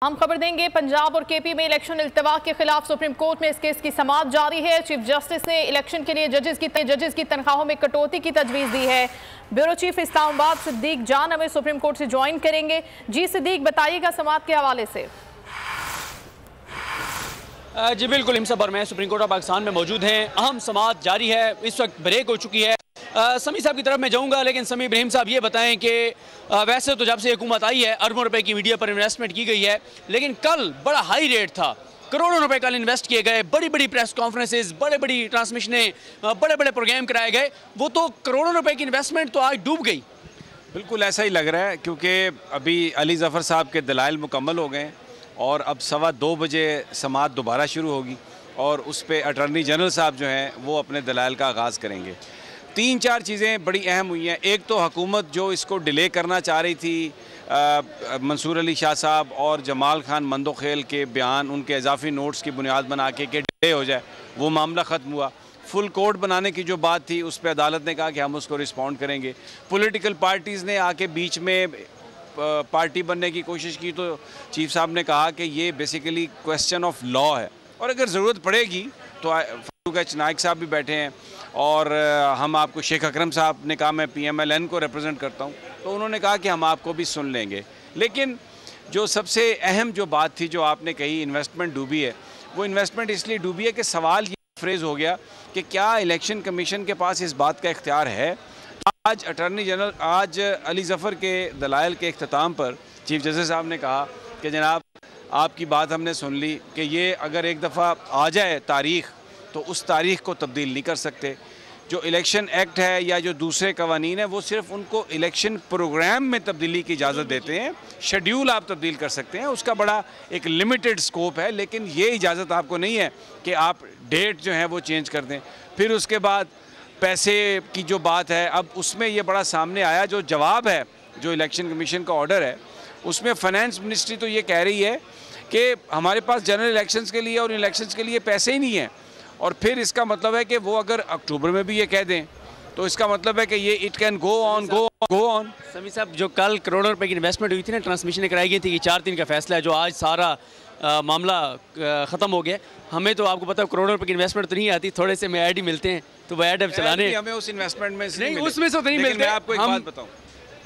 हम खबर देंगे पंजाब और केपी में इलेक्शन इल्तवा के खिलाफ सुप्रीम कोर्ट में इस केस की समाअत जारी है। चीफ जस्टिस ने इलेक्शन के लिए जजेस की तनख्वाहों में कटौती की तजवीज़ दी है। ब्यूरो चीफ इस्लामाबाद सिद्दीक जान हमें सुप्रीम कोर्ट से ज्वाइन करेंगे। जी सिद्दीक, बताइएगा समाअत के हवाले से। जी बिल्कुल, हिमसा पर मैं सुप्रीम कोर्ट ऑफ पाकिस्तान में मौजूद हैं। अहम समाअत जारी है, इस वक्त ब्रेक हो चुकी है। समी साहब की तरफ मैं जाऊंगा, लेकिन समी इब्राहिम साहब ये बताएं कि वैसे तो जब से हुकूमत आई है अरबों रुपए की मीडिया पर इन्वेस्टमेंट की गई है, लेकिन कल बड़ा हाई रेट था, करोड़ों रुपए कल इन्वेस्ट किए गए, बड़ी बड़ी प्रेस कॉन्फ्रेंसेस, बड़े बड़ी ट्रांसमिशनें, बड़े बड़े प्रोग्राम कराए गए, वो तो करोड़ों रुपए की इन्वेस्टमेंट तो आज डूब गई। बिल्कुल ऐसा ही लग रहा है, क्योंकि अभी अली ज़फ़र साहब के दलाइल मुकम्मल हो गए और अब 2:15 बजे समाअत दोबारा शुरू होगी और उस पर अटॉर्नी जनरल साहब जो हैं वो अपने दलाइल का आगाज़ करेंगे। 3-4 चीज़ें बड़ी अहम हुई हैं। एक तो हुकूमत जो इसको डिले करना चाह रही थी, मंसूर अली शाह साहब और जमाल खान मंदोखेल के बयान, उनके इजाफी नोट्स की बुनियाद बना के कि डिले हो जाए, वो मामला ख़त्म हुआ। फुल कोर्ट बनाने की जो बात थी उस पर अदालत ने कहा कि हम उसको रिस्पॉन्ड करेंगे। पॉलिटिकल पार्टीज़ ने आके बीच में पार्टी बनने की कोशिश की, तो चीफ साहब ने कहा कि ये बेसिकली क्वेश्चन ऑफ लॉ है और अगर ज़रूरत पड़ेगी तो फारूक एच नाइक साहब भी बैठे हैं और हम आपको, शेख अकरम साहब ने कहा मैं PMLN को रिप्रेजेंट करता हूँ, तो उन्होंने कहा कि हम आपको भी सुन लेंगे। लेकिन जो सबसे अहम जो बात थी जो आपने कही, इन्वेस्टमेंट डूबी है, वो इन्वेस्टमेंट इसलिए डूबी है कि सवाल ये फ्रेज हो गया कि क्या इलेक्शन कमीशन के पास इस बात का इख्तियार है। आज अटॉर्नी जनरल, आज अली ज़फ़र के दलाइल के इख्तिताम पर चीफ जस्टिस साहब ने कहा कि जनाब आपकी बात हमने सुन ली कि ये अगर एक दफ़ा आ जाए तारीख़ तो उस तारीख़ को तब्दील नहीं कर सकते। जो इलेक्शन एक्ट है या जो दूसरे कवानीन है वो सिर्फ उनको इलेक्शन प्रोग्राम में तब्दीली की इजाज़त देते हैं, शेड्यूल आप तब्दील कर सकते हैं, उसका बड़ा एक लिमिटेड स्कोप है, लेकिन ये इजाज़त आपको नहीं है कि आप डेट जो है वो चेंज कर दें। फिर उसके बाद पैसे की जो बात है, अब उसमें ये बड़ा सामने आया, जो जवाब है जो इलेक्शन कमीशन का ऑर्डर है उसमें फाइनेंस मिनिस्ट्री तो ये कह रही है कि हमारे पास जनरल इलेक्शंस के लिए और इलेक्शंस के लिए पैसे ही नहीं हैं, और फिर इसका मतलब है कि वो अगर अक्टूबर में भी ये कह दें तो इसका मतलब है कि ये इट कैन गो ऑन। समी साहब, जो कल करोड़ों रुपए की इन्वेस्टमेंट हुई थी ना, ट्रांसमिशन कराई गई थी कि 4 दिन का फैसला है, जो आज सारा मामला ख़त्म हो गया। हमें तो आपको पता है करोड़ों रुपए की इन्वेस्टमेंट तो नहीं आती, थोड़े से में ऐड ही मिलते हैं, तो वो ऐड अब चलाने हमें उस इन्वेस्टमेंट में नहीं, उसमें से तो नहीं मिलते। मैं आपको एक बात बताऊं,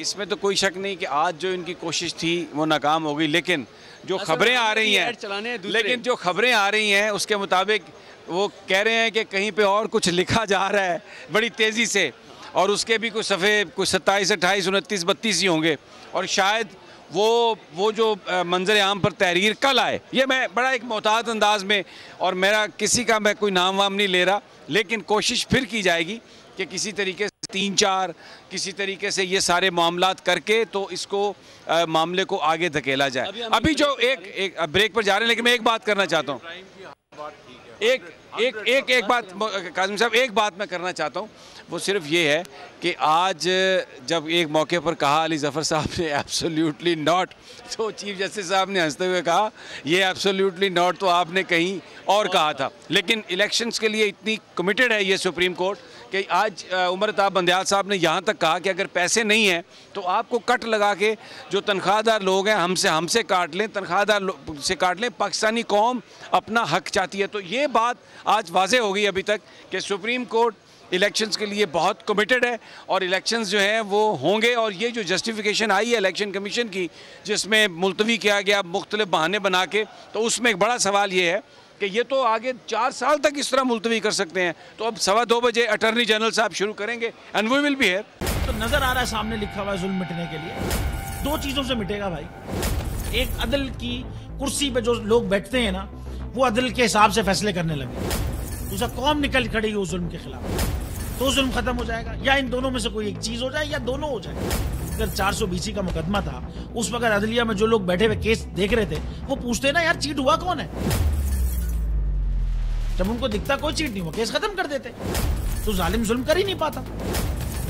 इसमें तो कोई शक नहीं कि आज जो इनकी कोशिश थी वो नाकाम हो गई, लेकिन जो खबरें आ रही हैं उसके मुताबिक वो कह रहे हैं कि कहीं पे और कुछ लिखा जा रहा है बड़ी तेज़ी से, और उसके भी कुछ सफ़े कुछ 27, 28, 29, 32 ही होंगे, और शायद वो जो मंजर आम पर तहरीर कल आए, ये मैं बड़ा एक मोहतात अंदाज में, और मेरा किसी का मैं कोई नाम वाम नहीं ले रहा, लेकिन कोशिश फिर की जाएगी कि किसी तरीके से 3-4 किसी तरीके से ये सारे मामलात करके तो इसको मामले को आगे धकेला जाए। अभी जो एक ब्रेक पर जा रहे हैं, लेकिन मैं एक बात करना चाहता हूँ, एक बात काज़िम साहब, एक बात मैं करना चाहता हूँ, वो सिर्फ ये है कि आज जब एक मौके पर कहा अली ज़फ़र साहब ने एब्सोल्युटली नॉट, तो चीफ जस्टिस साहब ने हंसते हुए कहा ये एब्सोल्युटली नॉट तो आपने कहीं और कहा था। लेकिन इलेक्शंस के लिए इतनी कमिटेड है ये सुप्रीम कोर्ट कि आज उमर अताब बंदयाल साहब ने यहाँ तक कहा कि अगर पैसे नहीं हैं तो आपको कट लगा के जो तनख्वाहदार लोग हैं हमसे काट लें, तनख्वाहदार से काट लें, पाकिस्तानी कौम अपना हक चाहती है। तो ये बात आज वाज़े हो गई अभी तक कि सुप्रीम कोर्ट इलेक्शंस के लिए बहुत कमिटेड है और इलेक्शंस जो हैं वो होंगे। और ये जो जस्टिफिकेशन आई है इलेक्शन कमीशन की, जिसमें मुलतवी किया गया मुख्तलिफ बहाने बना के, तो उसमें एक बड़ा सवाल ये है कि ये तो आगे 4 साल तक इस तरह मुलतवी कर सकते हैं। तो अब 2:15 बजे अटॉर्नी जनरल साहब शुरू करेंगे and we will be here. तो नजर आ रहा है सामने लिखा हुआ है जुल्म मिटने के लिए 2 चीजों से मिटेगा भाई। एक, अदल की कुर्सी पे जो लोग बैठते हैं ना, वो अदल के हिसाब से फैसले करने लगे। दूसरा, कौम निकल खड़ी उस जुल्म के खिलाफ, तो जुल्म खत्म हो जाएगा। या इन दोनों में से कोई एक चीज हो जाए या दोनों हो जाए। अगर 420 का मुकदमा था, उस वक्त अदलिया में जो लोग बैठे हुए केस देख रहे थे वो पूछते ना, यार चीट हुआ कौन है? जब उनको दिखता कोई चीट नहीं हुआ, केस खत्म कर देते। तो जालिम जुल्म कर ही नहीं पाता।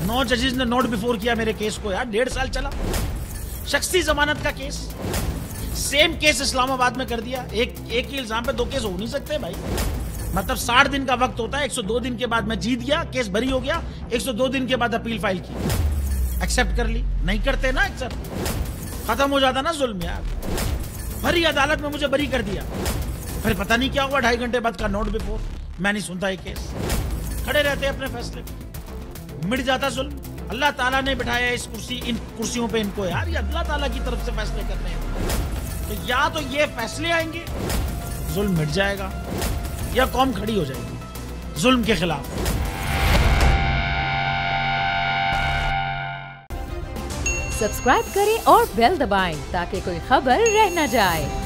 9 जजेस ने नोट बिफोर किया मेरे केस को, यार 1.5 साल चला। शख्सी जमानत का केस, सेम केस इस्लामाबाद में कर दिया। एक ही इल्जाम पे 2 केस हो नहीं सकते भाई। मतलब 60 दिन का वक्त होता है, 102 दिन के बाद मैं जीत गया, केस बरी हो गया, 102 दिन के बाद अपील फाइल की, एक्सेप्ट कर ली। नहीं करते ना एक्सेप्ट, खत्म हो जाता ना जुल्म यार। भरी अदालत में मुझे बरी कर दिया। फिर पता नहीं क्या हुआ, 2.5 घंटे बाद का नोट बिफोर, मैं नहीं सुनता ये केस। खड़े रहते अपने फैसले पे, मिट जाता जुल्म। अल्लाह ताला ने बिठाया इन कुर्सियों पे इनको यार, ये अल्लाह ताला की तरफ से फैसले करने हैं। तो या तो ये फैसले आएंगे, जुल्म मिट जाएगा, या कौम खड़ी हो जाएगी जुल्म के खिलाफ। सब्सक्राइब करें और बेल दबाएं ताकि कोई खबर रह न जाए।